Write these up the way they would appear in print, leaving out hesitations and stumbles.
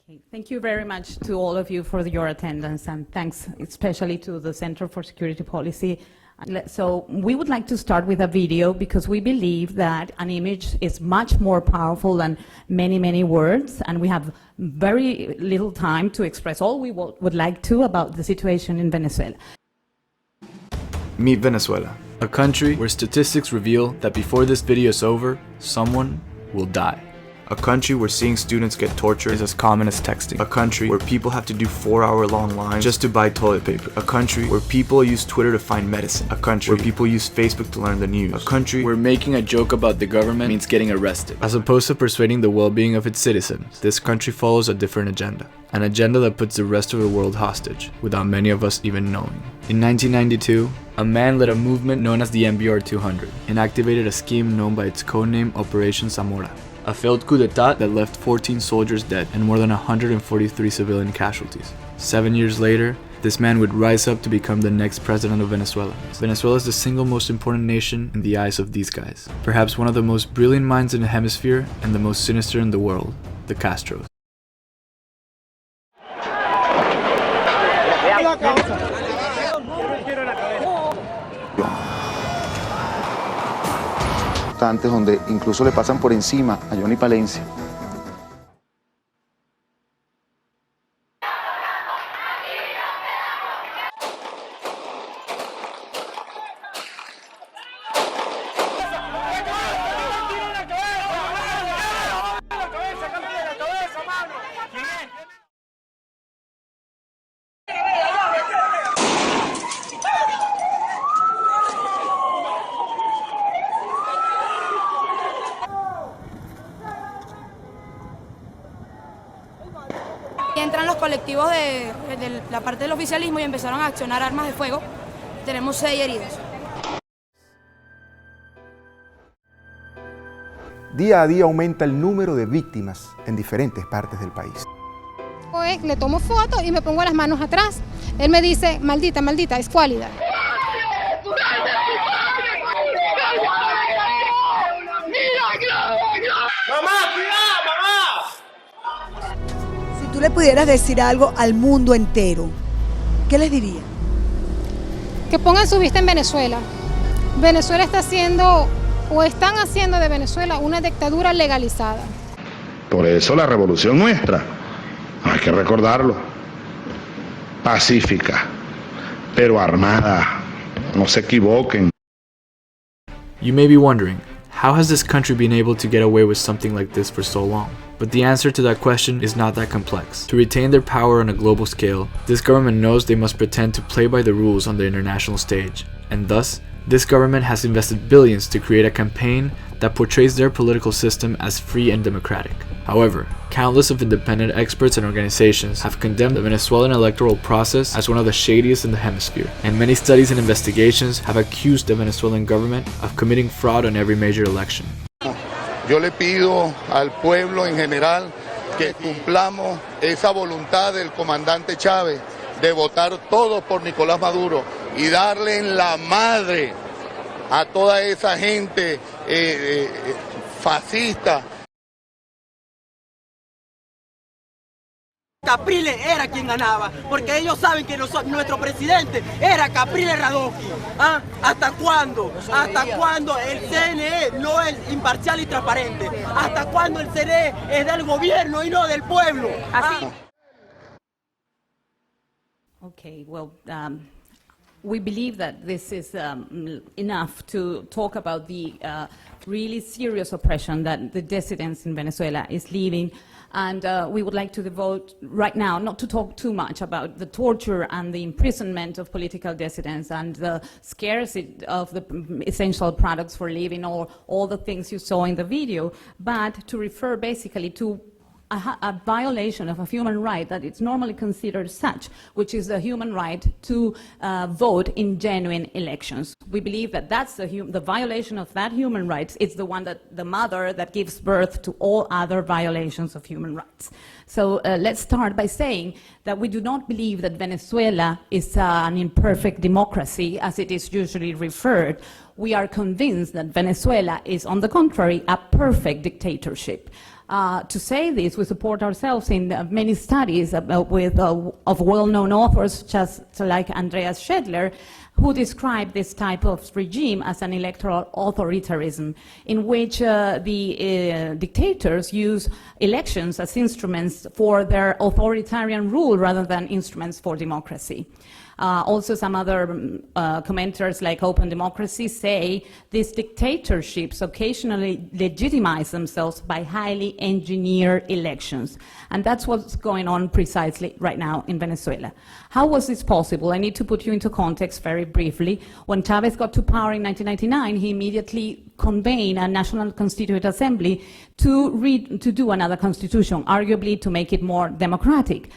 Okay. Thank you very much to all of you for your attendance, and thanks especially to the Center for Security Policy. So we would like to start with a video because we believe that an image is much more powerful than many, many words, and we have very little time to express all we would like to about the situation in Venezuela. Meet Venezuela, a country where statistics reveal that before this video is over, someone will die. A country where seeing students get tortured is as common as texting. A country where people have to do 4-hour-long lines just to buy toilet paper. A country where people use Twitter to find medicine. A country where people use Facebook to learn the news. A country where making a joke about the government means getting arrested. As opposed to persuading the well-being of its citizens, this country follows a different agenda. An agenda that puts the rest of the world hostage, without many of us even knowing. In 1992, a man led a movement known as the MBR 200 and activated a scheme known by its codename Operation Zamora. A failed coup d'etat that left 14 soldiers dead and more than 143 civilian casualties. 7 years later, this man would rise up to become the next president of Venezuela. Venezuela is the single most important nation in the eyes of these guys. Perhaps one of the most brilliant minds in the hemisphere and the most sinister in the world, the Castros. Donde incluso le pasan por encima a Johnny Palencia. Y entran los colectivos de la parte del oficialismo y empezaron a accionar armas de fuego. Tenemos 6 heridos. Día a día aumenta el número de víctimas en diferentes partes del país. Pues le tomo fotos y me pongo las manos atrás. Él me dice, maldita, maldita, escuálida. Si tú le pudieras decir algo al mundo entero, ¿qué les diría? Que pongan su vista en Venezuela. Venezuela está haciendo, o están haciendo de Venezuela una dictadura legalizada. Por eso la revolución nuestra, hay que recordarlo, pacífica, pero armada, no se equivoquen. You may be wondering, how has this country been able to get away with something like this for so long? But the answer to that question is not that complex. To retain their power on a global scale, this government knows they must pretend to play by the rules on the international stage. And thus, this government has invested billions to create a campaign that portrays their political system as free and democratic. However, countless of independent experts and organizations have condemned the Venezuelan electoral process as one of the shadiest in the hemisphere, and many studies and investigations have accused the Venezuelan government of committing fraud on every major election. Yo le pido al pueblo en general que cumplamos esa voluntad del comandante Chávez de votar todos por Nicolás Maduro y darle en la madre a toda esa gente fascista. Capriles era quien ganaba, porque ellos saben que nuestro presidente era Capriles Radowski. ¿Ah? ¿Hasta cuándo? ¿Hasta cuándo el CNE no es imparcial y transparente? ¿Hasta cuándo el CNE es del gobierno y no del pueblo? ¿Ah? Okay, well, we believe that this is enough to talk about the really serious oppression that the dissidents in Venezuela is living. And we would like to devote right now, not to talk too much about the torture and the imprisonment of political dissidents and the scarcity of the essential products for living or all the things you saw in the video, but to refer basically to a violation of a human right that it's normally considered such, which is the human right to vote in genuine elections. We believe that that's the violation of that human rights. It's the one that the mother that gives birth to all other violations of human rights. So let's start by saying that we do not believe that Venezuela is an imperfect democracy, as it is usually referred. we are convinced that Venezuela is, on the contrary, a perfect dictatorship. To say this, we support ourselves in many studies of well-known authors, just like Andreas Schedler, who described this type of regime as an electoral authoritarianism, in which the dictators use elections as instruments for their authoritarian rule rather than instruments for democracy. Also, some other commenters like Open Democracy say these dictatorships occasionally legitimize themselves by highly engineered elections. And that's what's going on precisely right now in Venezuela. How was this possible? I need to put you into context very briefly. When Chavez got to power in 1999, he immediately convened a National Constituent Assembly to do another constitution, arguably to make it more democratic.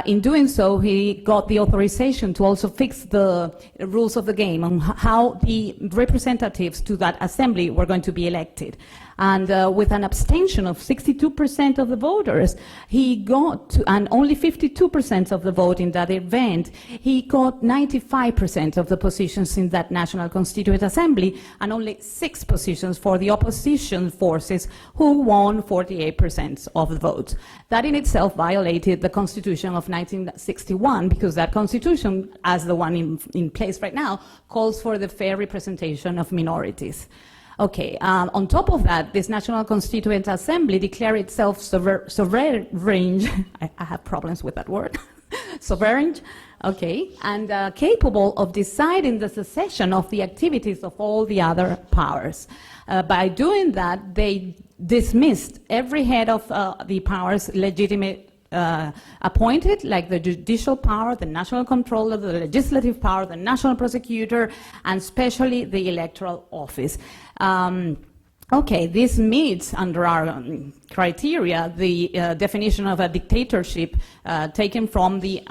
In doing so, he got the authorization to also fix the rules of the game on how the representatives to that assembly were going to be elected. And with an abstention of 62% of the voters, he got to, and only 52% of the vote in that event, he got 95% of the positions in that National Constituent Assembly, and only 6 positions for the opposition forces, who won 48% of the votes. That in itself violated the Constitution of 1961, because that Constitution, as the one in place right now, calls for the fair representation of minorities. Okay, on top of that, this National Constituent Assembly declared itself sovereign, I have problems with that word, sovereign, okay, and capable of deciding the succession of the activities of all the other powers. By doing that, they dismissed every head of the powers legitimate appointed, like the judicial power, the national controller, the legislative power, the national prosecutor, and especially the Electoral Office. Okay, this meets, under our criteria, the definition of a dictatorship taken from the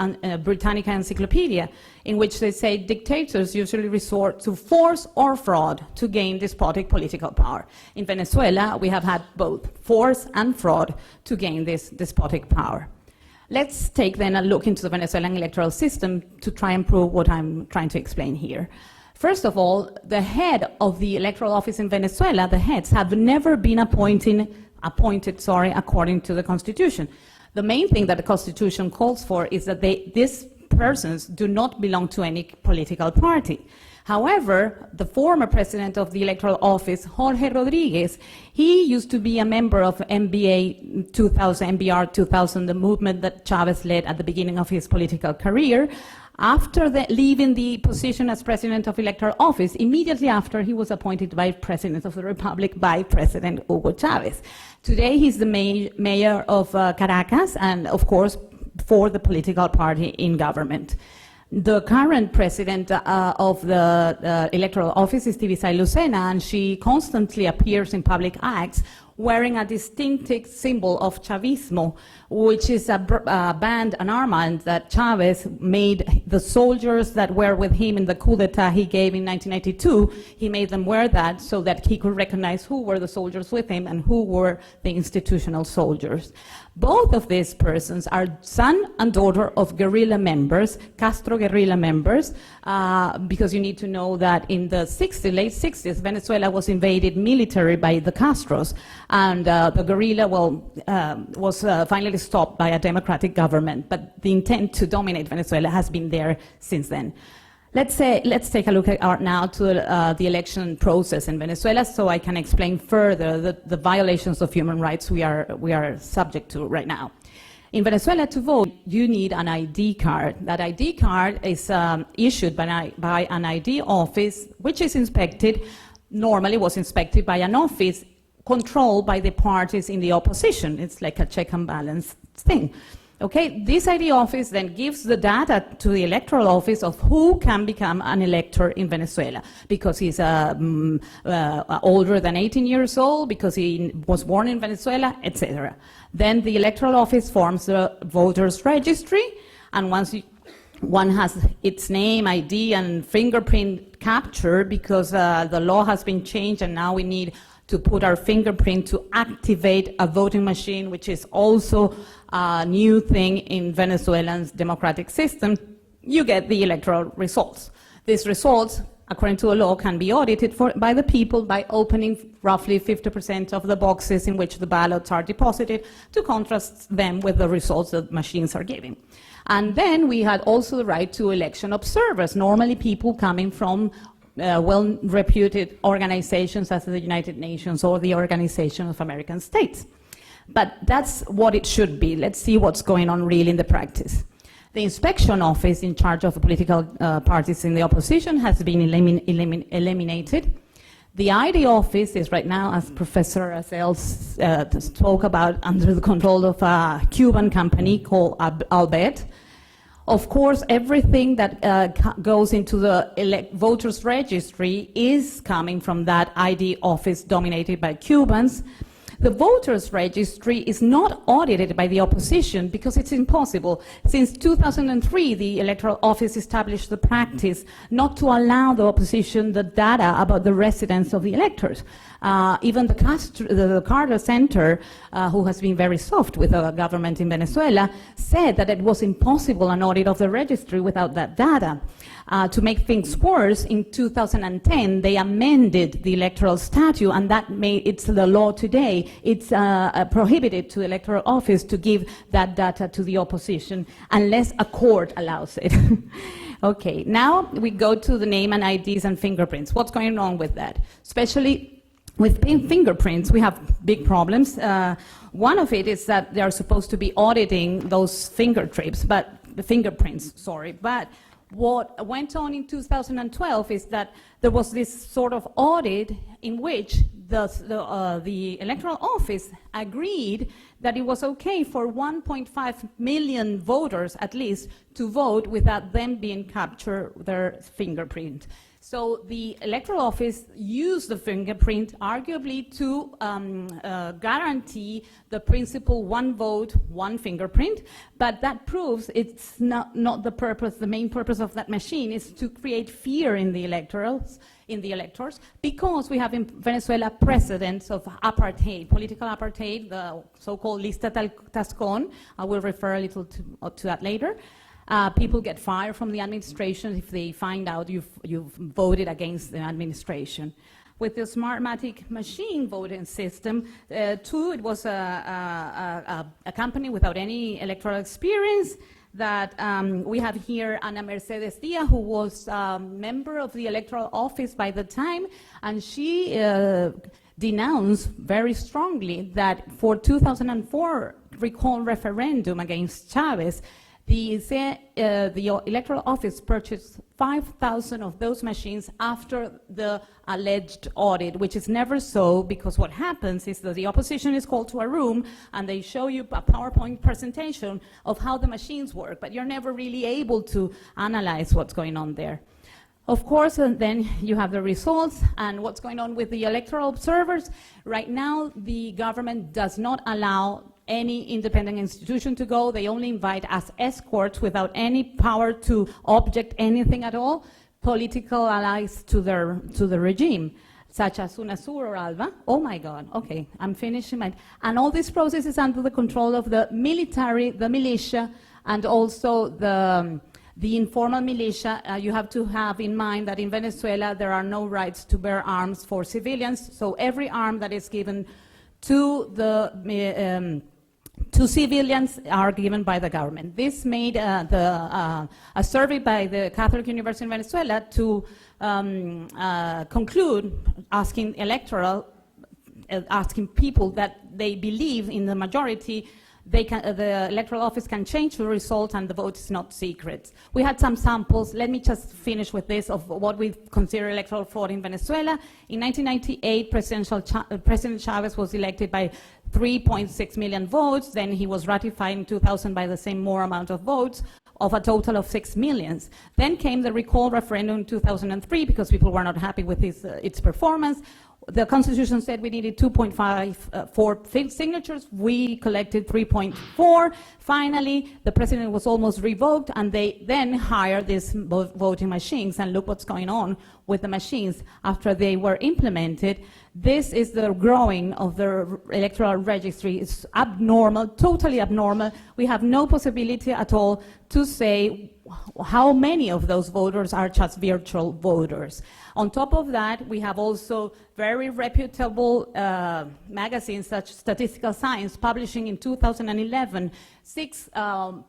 Britannica Encyclopedia, in which they say dictators usually resort to force or fraud to gain despotic political power. In Venezuela, we have had both force and fraud to gain this despotic power. Let's take then a look into the Venezuelan electoral system to try and prove what I'm trying to explain here. First of all, the head of the Electoral Office in Venezuela, the heads, have never been appointed according to the Constitution. The main thing that the Constitution calls for is that these persons do not belong to any political party. However, the former president of the Electoral Office, Jorge Rodriguez, he used to be a member of MBR 2000, the movement that Chavez led at the beginning of his political career. After leaving the position as president of Electoral Office, immediately after, he was appointed vice president of the Republic by President Hugo Chavez. Today, he's the mayor of Caracas, and of course, for the political party in government. The current president of the Electoral Office is Tibisay Lucena, and she constantly appears in public acts wearing a distinctive symbol of Chavismo, which is a band, an armband that Chavez made the soldiers that were with him in the coup d'etat he gave in 1992. He made them wear that so that he could recognize who were the soldiers with him and who were the institutional soldiers. Both of these persons are son and daughter of guerrilla members, Castro guerrilla members, because you need to know that in the late 60s, Venezuela was invaded militarily by the Castros, and the guerrilla, was finally stopped by a democratic government, but the intent to dominate Venezuela has been there since then. Let's take a look at now to the election process in Venezuela, so I can explain further the violations of human rights we are subject to right now. In Venezuela, to vote, you need an ID card. That ID card is issued by an ID office, which is normally was inspected by an office controlled by the parties in the opposition. It's like a check and balance thing. Okay, this ID office then gives the data to the Electoral Office of who can become an elector in Venezuela, because he's older than 18 years old, because he was born in Venezuela, etc. Then the Electoral Office forms the voters' registry, and once one has its name, ID, and fingerprint captured, because the law has been changed and now we need to put our fingerprint to activate a voting machine, which is also a new thing in Venezuela's democratic system, you get the electoral results. These results according to a law, can be audited by the people by opening roughly 50% of the boxes in which the ballots are deposited to contrast them with the results that machines are giving. And then we had also the right to election observers, normally people coming from well-reputed organizations as the United Nations or the Organization of American States. But that's what it should be. Let's see what's going on really in the practice. The inspection office in charge of the political parties in the opposition has been eliminated. The ID office is right now, as Professor Azel spoke about, under the control of a Cuban company called Albert. Of course, everything that goes into the voters registry is coming from that ID office dominated by Cubans. The voters registry is not audited by the opposition because it's impossible. Since 2003, the Electoral Office established the practice not to allow the opposition the data about the residence of the electors. Even the Carter Center, who has been very soft with the government in Venezuela, said that it was impossible an audit of the registry without that data. To make things worse, in 2010, they amended the electoral statute, and that it's the law today. It's prohibited to the Electoral Office to give that data to the opposition unless a court allows it. Okay, now we go to the name and IDs and fingerprints. What's going on with that? Especially with fingerprints, we have big problems. One of it is that they are supposed to be auditing those fingerprints, but what went on in 2012 is that there was this sort of audit in which the Electoral Office agreed that it was okay for 1.5 million voters, at least, to vote without them being captured their fingerprint. So the Electoral Office used the fingerprint arguably to guarantee the principle one vote, one fingerprint, but that proves it's not the purpose. The main purpose of that machine is to create fear in the electors, because we have in Venezuela precedents of apartheid, political apartheid, the so-called lista tascón. I will refer a little to that later. People get fired from the administration if they find out you've voted against the administration. With the Smartmatic machine voting system, too, it was a company without any electoral experience that we have here Ana Mercedes Diaz, who was a member of the Electoral Office by the time, and she denounced very strongly that for 2004 recall referendum against Chavez, the Electoral Office purchased 5,000 of those machines after the alleged audit, which is never so, because what happens is that the opposition is called to a room and they show you a PowerPoint presentation of how the machines work, but you're never really able to analyze what's going on there. Of course, and then you have the results and what's going on with the electoral observers. Right now, the government does not allow any independent institution to go. They only invite as escorts without any power to object anything at all, political allies to the regime, such as UNASUR or ALBA. Oh my God, okay, I'm finishing and all this process is under the control of the military, the militia, and also the informal militia. You have to have in mind that in Venezuela there are no rights to bear arms for civilians, so every arm that is given to civilians are given by the government. This made a survey by the Catholic University in Venezuela to conclude, asking people that they believe in the majority, the Electoral Office can change the result and the vote is not secret. We had some samples. Let me just finish with this of what we consider electoral fraud in Venezuela. In 1998, President Chavez was elected by 3.6 million votes. Then he was ratified in 2000 by the same more amount of votes, of a total of 6 million. Then came the recall referendum in 2003 because people were not happy with its performance. The Constitution said we needed 2.54 signatures. We collected 3.4. Finally, the president was almost revoked, and they then hired these voting machines. And look what's going on with the machines after they were implemented. This is the growing of the electoral registry. It's abnormal, totally abnormal. We have no possibility at all to say how many of those voters are just virtual voters. On top of that, we have also very reputable magazines such as Statistical Science publishing in 2011 6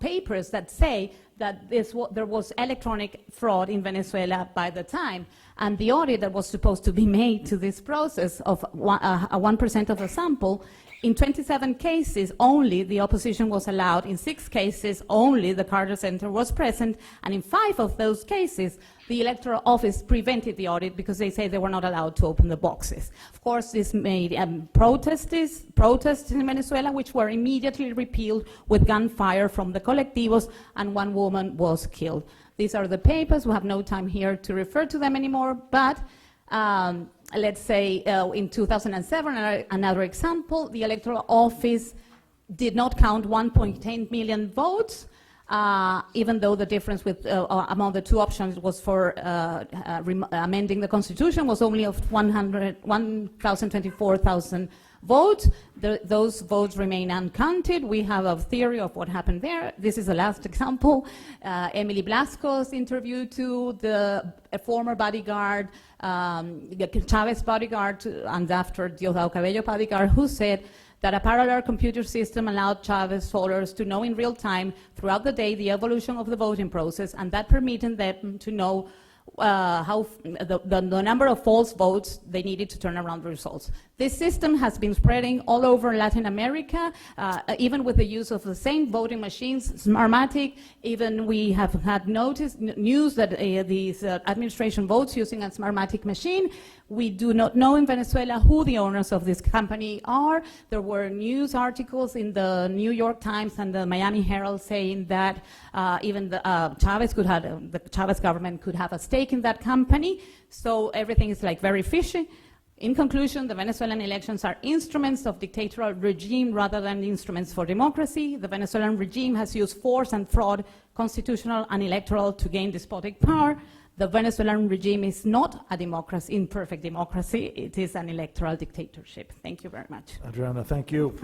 papers that say that there was electronic fraud in Venezuela by the time. And the audit that was supposed to be made to this process of 1% of the sample, in 27 cases only the opposition was allowed, in 6 cases only the Carter Center was present, and in 5 of those cases the Electoral Office prevented the audit because they say they were not allowed to open the boxes. Of course, this made protests in Venezuela, which were immediately repealed with gunfire from the colectivos, and 1 woman was killed. These are the papers. We have no time here to refer to them anymore, but let's say in 2007, another example, the Electoral Office did not count 1.10 million votes, even though the difference among the 2 options was for amending the Constitution was only of 1,024,000 votes. Those votes remain uncounted. We have a theory of what happened there. This is the last example. Emily Blasco's interview to a former bodyguard, Chavez bodyguard, and after Diosdado Cabello bodyguard, who said that a parallel computer system allowed Chavez voters to know in real time throughout the day the evolution of the voting process, and that permitted them to know how the number of false votes they needed to turn around the results. This system has been spreading all over Latin America, even with the use of the same voting machines, Smartmatic. Even we have had news that these administration votes using a Smartmatic machine. We do not know in Venezuela who the owners of this company are. There were news articles in the New York Times and the Miami Herald saying that even the Chavez government could have a stake in that company. So everything is like very fishy. In conclusion, the Venezuelan elections are instruments of dictatorial regime rather than instruments for democracy. The Venezuelan regime has used force and fraud, constitutional and electoral, to gain despotic power. The Venezuelan regime is not a democracy, imperfect democracy. It is an electoral dictatorship. Thank you very much. Adriana, thank you.